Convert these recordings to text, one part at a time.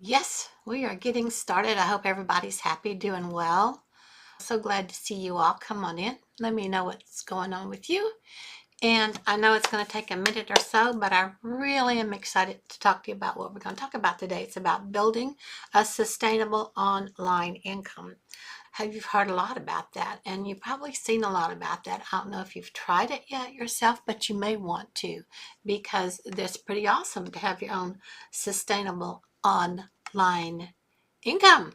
Yes, we are getting started. I hope everybody's happy, doing well. So glad to see you all. Come on in. Let me know what's going on with you. And I know it's going to take a minute or so, but I really am excited to talk to you about what we're going to talk about today. It's about building a sustainable online income. Have you heard a lot about that? And you've probably seen a lot about that. I don't know if you've tried it yet yourself, but you may want to, because it's pretty awesome to have your own sustainable online income,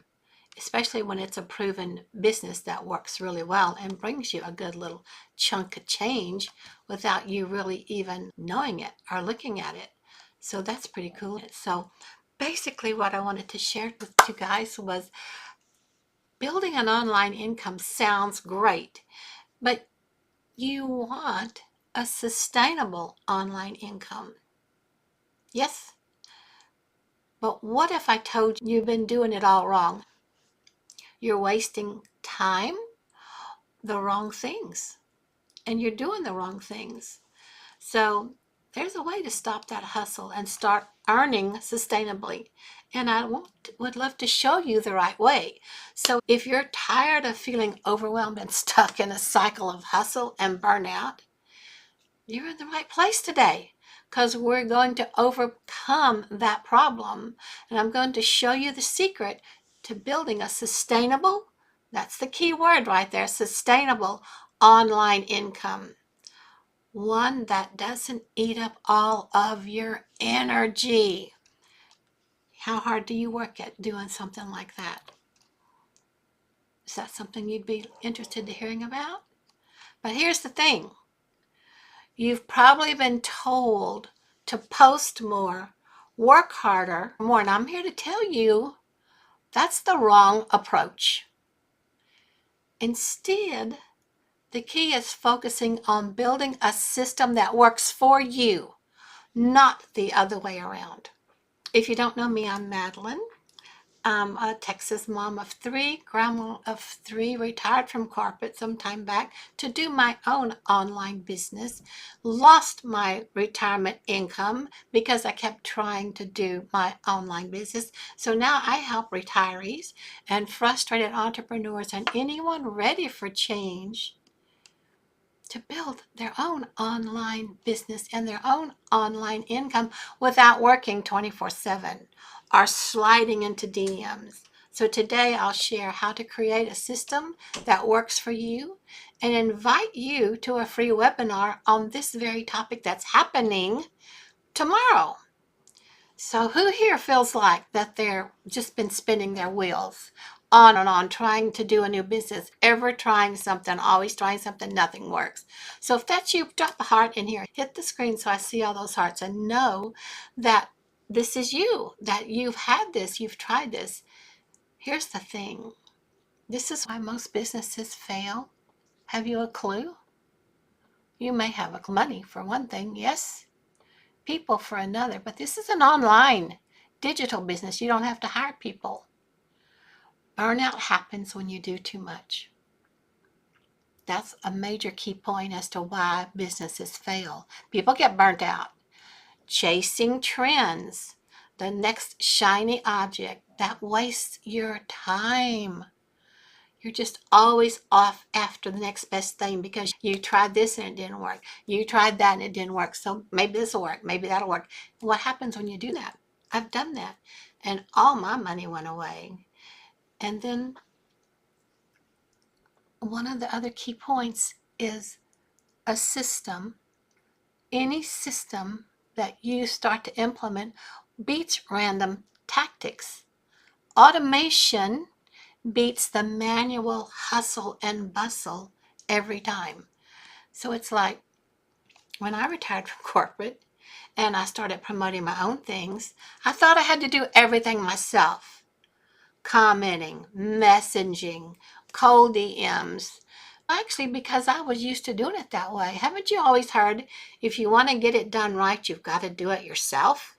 especially when it's a proven business that works really well and brings you a good little chunk of change without you really even knowing it or looking at it. So that's pretty cool. So basically what I wanted to share with you guys was building an online income sounds great, but you want a sustainable online income. Yes, but what if I told you you've been doing it all wrong? You're wasting time, the wrong things, and you're doing the wrong things. So there's a way to stop that hustle and start earning sustainably. And I would love to show you the right way. So if you're tired of feeling overwhelmed and stuck in a cycle of hustle and burnout, you're in the right place today, because we're going to overcome that problem. And I'm going to show you the secret to building a sustainable, that's the key word right there, sustainable online income. One that doesn't eat up all of your energy. How hard do you work at doing something like that? Is that something you'd be interested in hearing about? But here's the thing. You've probably been told to post more, work harder, more. And I'm here to tell you that's the wrong approach. Instead, the key is focusing on building a system that works for you, not the other way around. If you don't know me, I'm Madalyn. I'm a Texas mom of three, grandma of three, retired from corporate some time back to do my own online business. Lost my retirement income because I kept trying to do my online business. So now I help retirees and frustrated entrepreneurs and anyone ready for change to build their own online business and their own online income without working 24/7 or sliding into DMs. So today I'll share how to create a system that works for you and invite you to a free webinar on this very topic that's happening tomorrow. So who here feels like that they're just been spinning their wheels on and on, trying to do a new business, ever trying something, always trying something, nothing works? So if that's you, drop a heart in here, hit the screen so I see all those hearts and know that this is you, that you've had this, you've tried this. Here's the thing. This is why most businesses fail. Have you a clue? You may have money for one thing, yes, people for another, but this is an online digital business. You don't have to hire people. Burnout happens when you do too much. That's a major key point as to why businesses fail. People get burnt out chasing trends, the next shiny object that wastes your time. You're just always off after the next best thing because you tried this and it didn't work. You tried that and it didn't work. So maybe this will work. Maybe that'll work. What happens when you do that? I've done that. And all my money went away. And then one of the other key points is a system. Any system that you start to implement beats random tactics. Automation beats the manual hustle and bustle every time. So it's like when I retired from corporate and I started promoting my own things, I thought I had to do everything myself. Commenting, messaging, cold DMs. Actually, because I was used to doing it that way. Haven't you always heard, if you want to get it done right, you've got to do it yourself?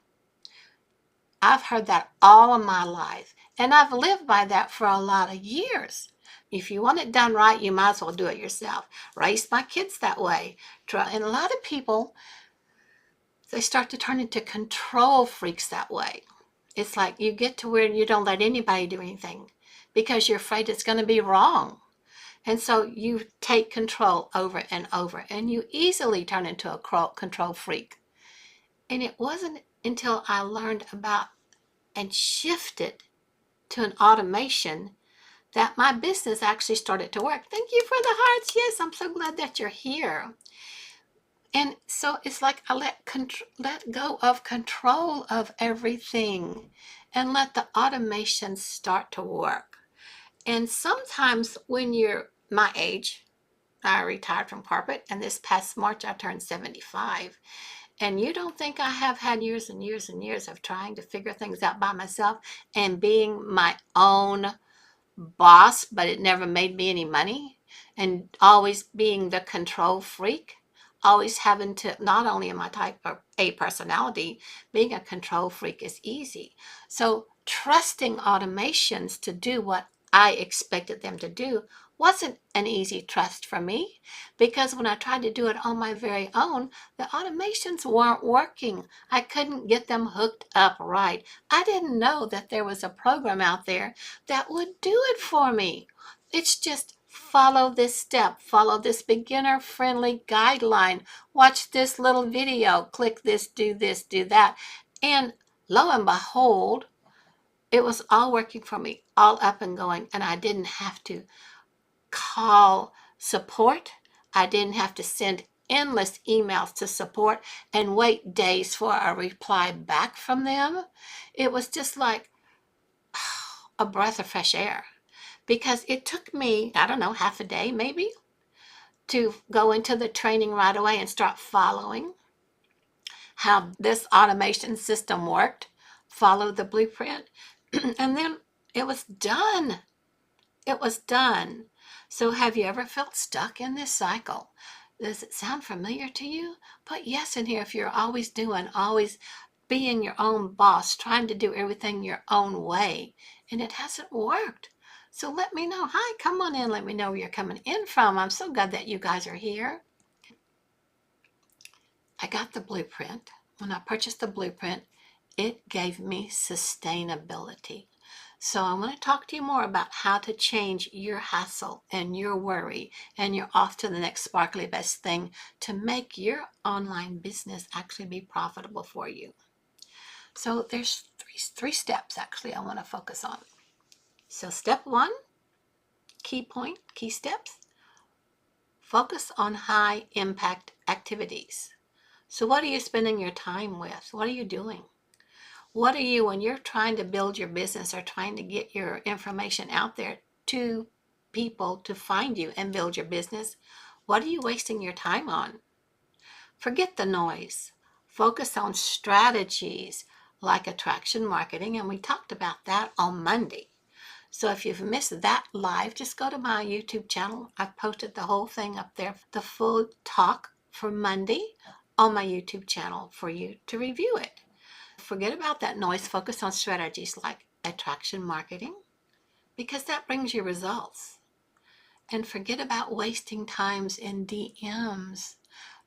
I've heard that all of my life, and I've lived by that for a lot of years. If you want it done right, you might as well do it yourself. Raised my kids that way. And a lot of people, they start to turn into control freaks that way. It's like you get to where you don't let anybody do anything because you're afraid it's going to be wrong. And so you take control over and over, and you easily turn into a control freak. And it wasn't until I learned about and shifted to an automation that my business actually started to work. Thank you for the hearts. Yes, I'm so glad that you're here. And so it's like I let go of control of everything and let the automation start to work. And sometimes when you're my age, I retired from corporate, and this past March I turned 75. And you don't think I have had years and years and years of trying to figure things out by myself and being my own boss, but it never made me any money, and always being the control freak, always having to, not only am I type A personality, being a control freak is easy. So trusting automations to do what I expected them to do wasn't an easy trust for me, because when I tried to do it on my very own, the automations weren't working. I couldn't get them hooked up right. I didn't know that there was a program out there that would do it for me. It's just follow this step, follow this beginner friendly guideline, watch this little video, click this, do that. And lo and behold, it was all working for me, all up and going. And I didn't have to call support. I didn't have to send endless emails to support and wait days for a reply back from them. It was just like a breath of fresh air, because it took me, I don't know, half a day maybe, to go into the training right away and start following how this automation system worked, follow the blueprint, and then it was done. It was done. So have you ever felt stuck in this cycle? Does it sound familiar to you? Put yes in here if you're always doing, always being your own boss, trying to do everything your own way, and it hasn't worked. So let me know. Hi, come on in. Let me know where you're coming in from. I'm so glad that you guys are here. I got the blueprint. When I purchased the blueprint, it gave me sustainability. So I want to talk to you more about how to change your hassle and your worry, and you're off to the next sparkly best thing to make your online business actually be profitable for you. So there's three steps actually I want to focus on. So step one, key point, key steps, focus on high impact activities. So what are you spending your time with? What are you doing? What are you, when you're trying to build your business or trying to get your information out there to people to find you and build your business, what are you wasting your time on? Forget the noise. Focus on strategies like attraction marketing, and we talked about that on Monday. So if you've missed that live, just go to my YouTube channel. I've posted the whole thing up there, the full talk for Monday on my YouTube channel for you to review it. Forget about that noise. Focus on strategies like attraction marketing, because that brings you results. And forget about wasting times in DMs.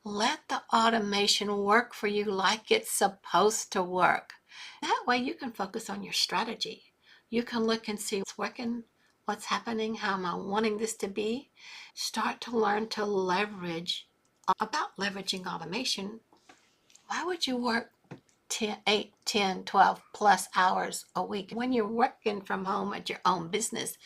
Let the automation work for you like it's supposed to work. That way you can focus on your strategy. You can look and see what's working, what's happening, how am I wanting this to be. Start to learn to leverage. About leveraging automation, why would you work 10, 8, 10, 12 plus hours a week? When you're working from home at your own business,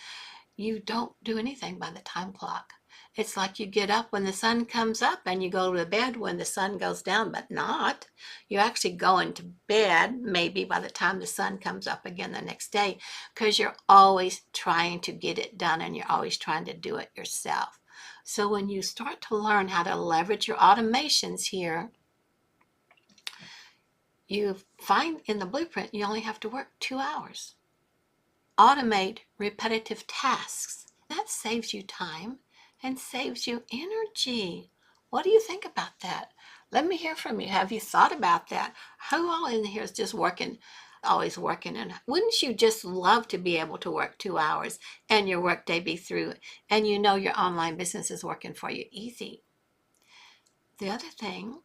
you don't do anything by the time clock. It's like you get up when the sun comes up and you go to bed when the sun goes down, but not. You're actually going to bed maybe by the time the sun comes up again the next day, because you're always trying to get it done and you're always trying to do it yourself. So when you start to learn how to leverage your automations here, you find in the blueprint you only have to work 2 hours. Automate repetitive tasks. That saves you time and saves you energy. What do you think about that? Let me hear from you. Have you thought about that? Who all in here is just working, always working? And wouldn't you just love to be able to work 2 hours and your workday be through, and you know your online business is working for you easy? The other thing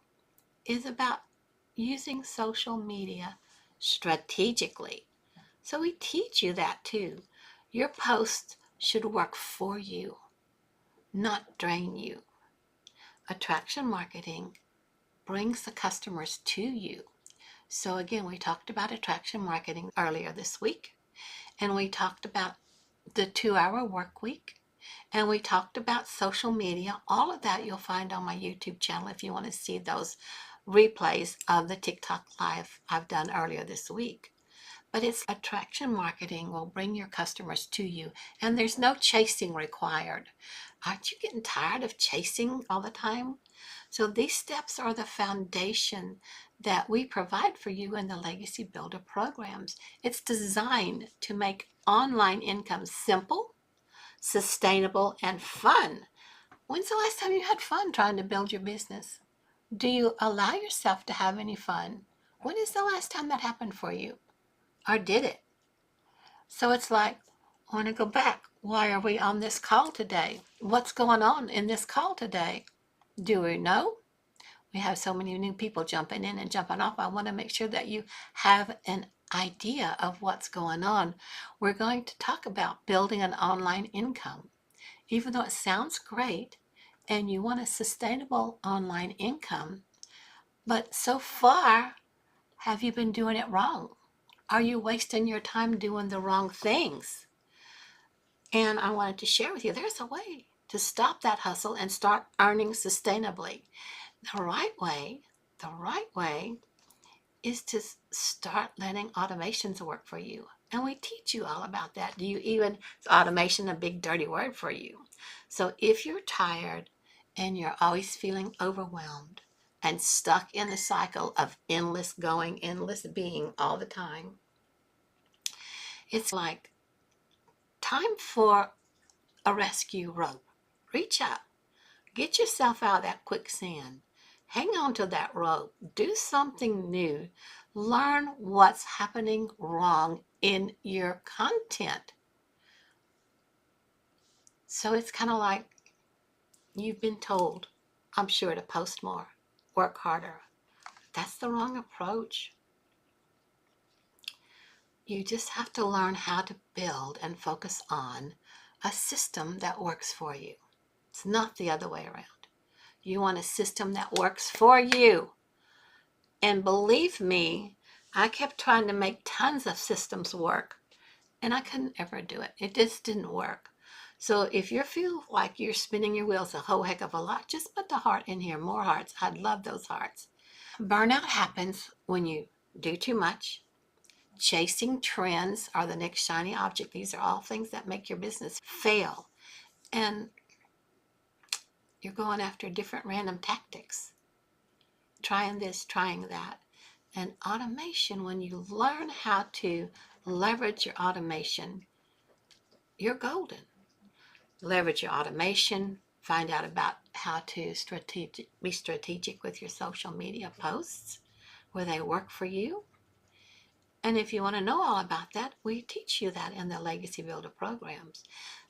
is about using social media strategically. So we teach you that too. Your posts should work for you, not drain you. Attraction marketing brings the customers to you. So again, we talked about attraction marketing earlier this week, and we talked about the 2-hour work week, and we talked about social media. All of that you'll find on my YouTube channel if you want to see those replays of the TikTok live I've done earlier this week. But it's attraction marketing will bring your customers to you, and there's no chasing required. Aren't you getting tired of chasing all the time? So these steps are the foundation that we provide for you in the Legacy Builder programs. It's designed to make online income simple, sustainable, and fun. When's the last time you had fun trying to build your business? Do you allow yourself to have any fun? When is the last time that happened for you? Or did it? So it's like, I want to go back. Why are we on this call today? What's going on in this call today? Do we know? We have so many new people jumping in and jumping off. I want to make sure that you have an idea of what's going on. We're going to talk about building an online income. Even though it sounds great and you want a sustainable online income, but so far, have you been doing it wrong? Are you wasting your time doing the wrong things? And I wanted to share with you, there's a way to stop that hustle and start earning sustainably. The right way is to start letting automations work for you. And we teach you all about that. Is automation a big dirty word for you? So if you're tired and you're always feeling overwhelmed and stuck in the cycle of endless going, endless being all the time, it's like time for a rescue rope. Reach out. Get yourself out of that quicksand. Hang on to that rope. Do something new. Learn what's happening wrong in your content. So it's kind of like you've been told, I'm sure, to post more, work harder. That's the wrong approach. You just have to learn how to build and focus on a system that works for you. It's not the other way around. You want a system that works for you. And believe me, I kept trying to make tons of systems work, and I couldn't ever do it. It just didn't work. So if you feel like you're spinning your wheels a whole heck of a lot, just put the heart in here, more hearts. I'd love those hearts. Burnout happens when you do too much. Chasing trends are the next shiny object. These are all things that make your business fail. And you're going after different random tactics. Trying this, trying that. And automation, when you learn how to leverage your automation, you're golden. Leverage your automation, find out about how to be strategic with your social media posts, where they work for you. And if you want to know all about that, we teach you that in the Legacy Builder programs.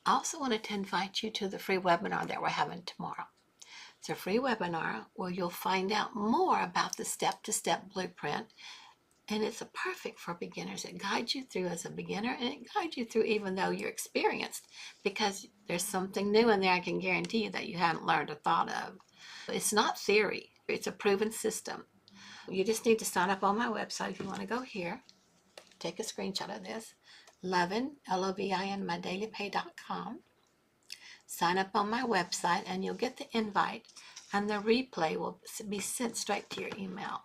I also wanted to invite you to the free webinar that we're having tomorrow. It's a free webinar where you'll find out more about the step-to-step blueprint, and it's perfect for beginners. It guides you through as a beginner, and it guides you through even though you're experienced, because there's something new in there I can guarantee you that you haven't learned or thought of. It's not theory. It's a proven system. You just need to sign up on my website if you want to go here. Take a screenshot of this. Lovin, Lovin, MyDailyPay.com. Sign up on my website and you'll get the invite, and the replay will be sent straight to your email.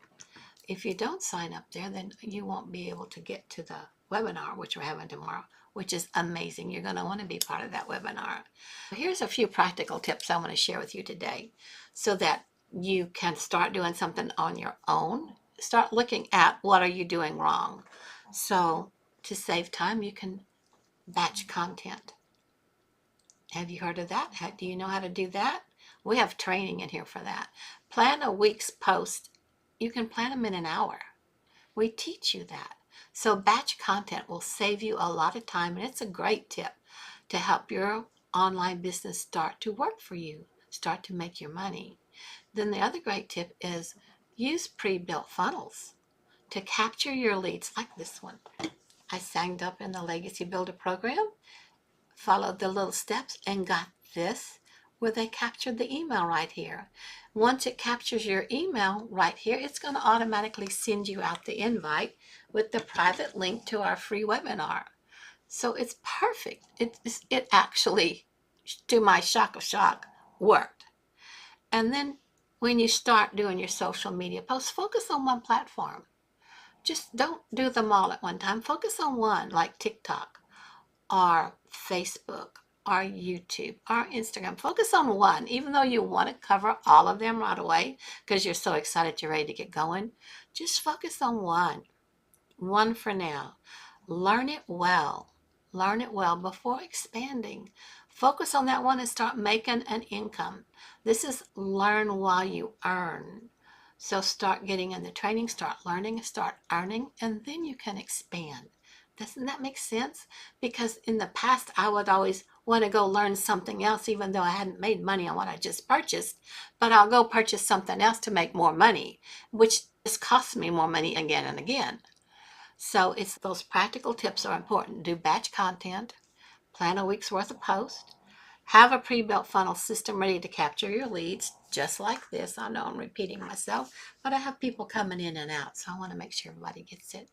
If you don't sign up there, then you won't be able to get to the webinar, which we're having tomorrow, which is amazing. You're going to want to be part of that webinar. Here's a few practical tips I want to share with you today so that you can start doing something on your own. Start looking at what are you doing wrong. So to save time, you can batch content. Have you heard of that? Do you know how to do that? We have training in here for that. Plan a week's post. You can plan them in an hour. We teach you that. So batch content will save you a lot of time, and it's a great tip to help your online business start to work for you, start to make your money. Then the other great tip is use pre-built funnels. to capture your leads like this one. I signed up in the Legacy Builder program, followed the little steps, and got this where they captured the email right here. Once it captures your email right here, it's going to automatically send you out the invite with the private link to our free webinar. So it's perfect. It actually, to my shock of shock, worked. And then when you start doing your social media posts, focus on one platform. Just don't do them all at one time. Focus on one, like TikTok or Facebook or YouTube or Instagram. Focus on one, even though you want to cover all of them right away because you're so excited you're ready to get going. Just focus on one for now. Learn it well. Learn it well before expanding. Focus on that one and start making an income. This is learn while you earn. So start getting in the training, start learning, start earning, and then you can expand. Doesn't that make sense? Because in the past, I would always want to go learn something else, even though I hadn't made money on what I just purchased. But I'll go purchase something else to make more money, which just costs me more money again and again. So it's those practical tips are important. Do batch content, plan a week's worth of posts, have a pre-built funnel system ready to capture your leads, just like this. I know I'm repeating myself, but I have people coming in and out, so I want to make sure everybody gets it.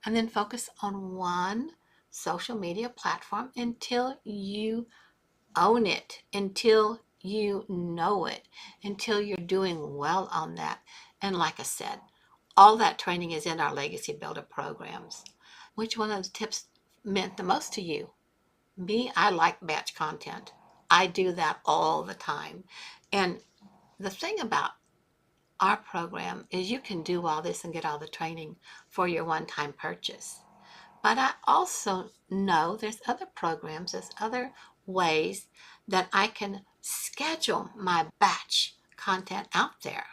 And then focus on one social media platform until you own it, until you know it, until you're doing well on that. And like I said, all that training is in our Legacy Builder programs. Which one of those tips meant the most to you? Me, I like batch content. I do that all the time. And the thing about our program is you can do all this and get all the training for your one-time purchase. But I also know there's other programs, there's other ways that I can schedule my batch content out there.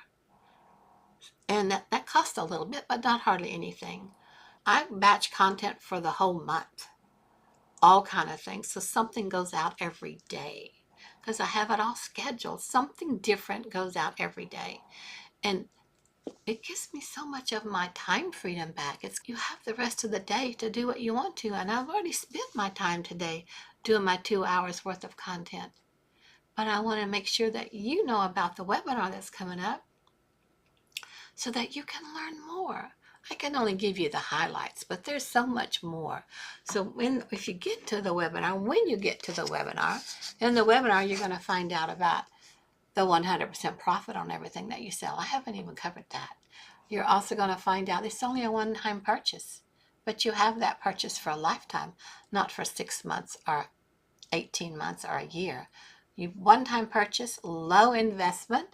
And that costs a little bit, but not hardly anything. I batch content for the whole month, all kind of things. So something goes out every day because I have it all scheduled. Something different goes out every day. And it gives me so much of my time freedom back. You have the rest of the day to do what you want to. And I've already spent my time today doing my 2 hours worth of content. But I want to make sure that you know about the webinar that's coming up so that you can learn more. I can only give you the highlights, but there's so much more. So if you get to the webinar, when you get to the webinar, in the webinar, you're going to find out about the 100% profit on everything that you sell. I haven't even covered that. You're also going to find out it's only a one-time purchase, but you have that purchase for a lifetime, not for 6 months or 18 months or a year. You one-time purchase, low investment,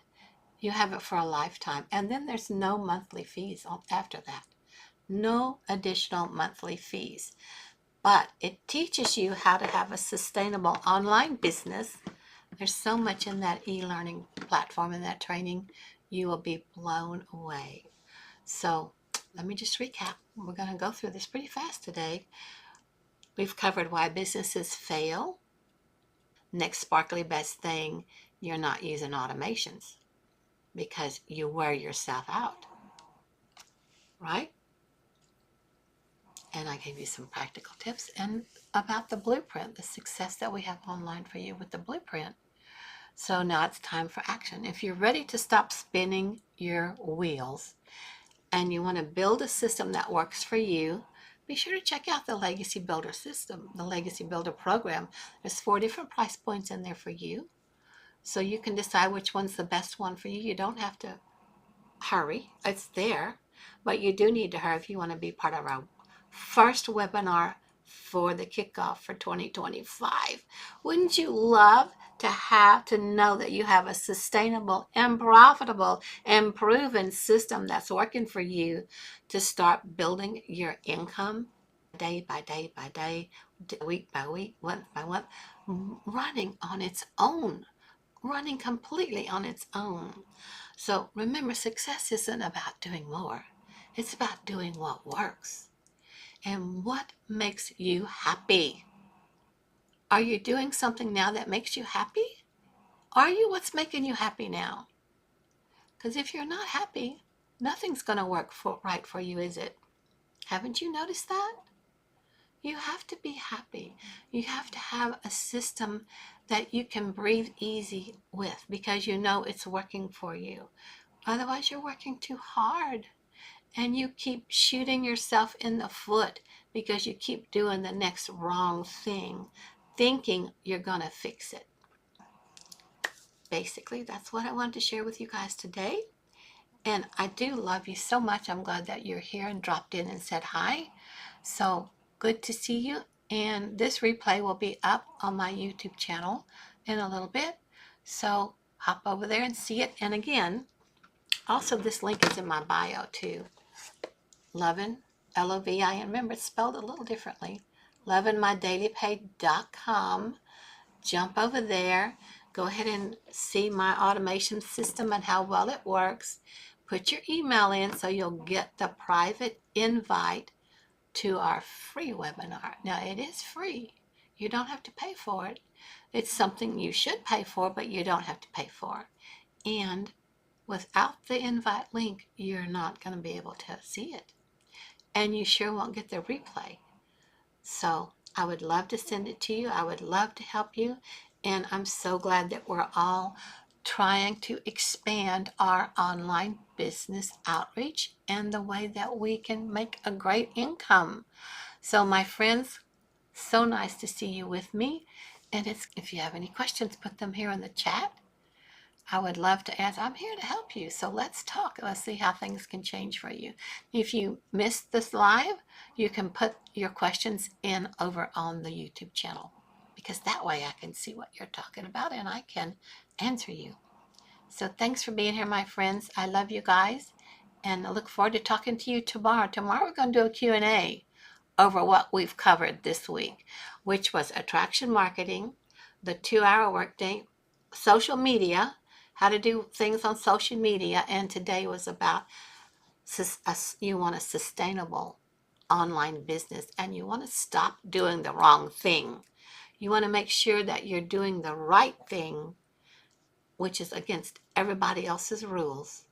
you have it for a lifetime. And then there's no monthly fees after that. No additional monthly fees. But it teaches you how to have a sustainable online business. There's so much in that e-learning platform and that training. You will be blown away. So let me just recap. We're going to go through this pretty fast today. We've covered why businesses fail. Next sparkly best thing, you're not using automations because you wear yourself out, right? And I gave you some practical tips and about the blueprint, the success that we have online for you with the blueprint. So now it's time for action. If you're ready to stop spinning your wheels and you want to build a system that works for you, be sure to check out the Legacy Builder system, the Legacy Builder program. There's 4 different price points in there for you. So you can decide which one's the best one for you. You don't have to hurry. It's there. But you do need to hurry if you want to be part of our first webinar for the kickoff for 2025. Wouldn't you love to know that you have a sustainable and profitable and proven system that's working for you to start building your income day by day by day, week by week, month by month, running on its own, running completely on its own. So remember, success isn't about doing more. It's about doing what works. And what makes you happy? Are you doing something now that makes you happy? Are you what's making you happy now? Because if you're not happy, nothing's going to work right for you, is it? Haven't you noticed that? You have to be happy. You have to have a system that you can breathe easy with because you know it's working for you. Otherwise, you're working too hard and you keep shooting yourself in the foot because you keep doing the next wrong thing, thinking you're going to fix it. Basically, that's what I wanted to share with you guys today. And I do love you so much. I'm glad that you're here and dropped in and said hi. So good to see you. And this replay will be up on my YouTube channel in a little bit. So hop over there and see it. And again, also this link is in my bio too. Lovin, Lovin. Remember, it's spelled a little differently. lovinmydailypay.com. Jump over there. Go ahead and see my automation system and how well it works. Put your email in so you'll get the private invite to our free webinar. Now, it is free. You don't have to pay for it. It's something you should pay for, but you don't have to pay for. And without the invite link, you're not going to be able to see it. And you sure won't get the replay. So I would love to send it to you. I would love to help you. And I'm so glad that we're all trying to expand our online business outreach and the way that we can make a great income. So my friends, so nice to see you with me. And if you have any questions, put them here in the chat. I would love to answer. I'm here to help you. So let's talk. Let's see how things can change for you. If you missed this live, you can put your questions in over on the YouTube channel because that way I can see what you're talking about and I can answer you. So thanks for being here, my friends. I love you guys and I look forward to talking to you tomorrow. Tomorrow we're going to do a Q&A over what we've covered this week, which was attraction marketing, the 2-hour workday, social media, how to do things on social media, and today was about you want a sustainable online business and you want to stop doing the wrong thing. You want to make sure that you're doing the right thing, which is against everybody else's rules.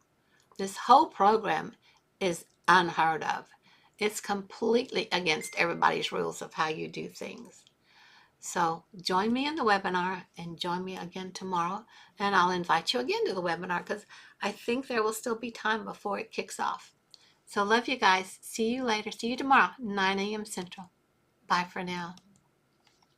This whole program is unheard of. It's completely against everybody's rules of how you do things. So join me in the webinar and join me again tomorrow. And I'll invite you again to the webinar because I think there will still be time before it kicks off. So love you guys. See you later. See you tomorrow, 9 a.m. Central. Bye for now.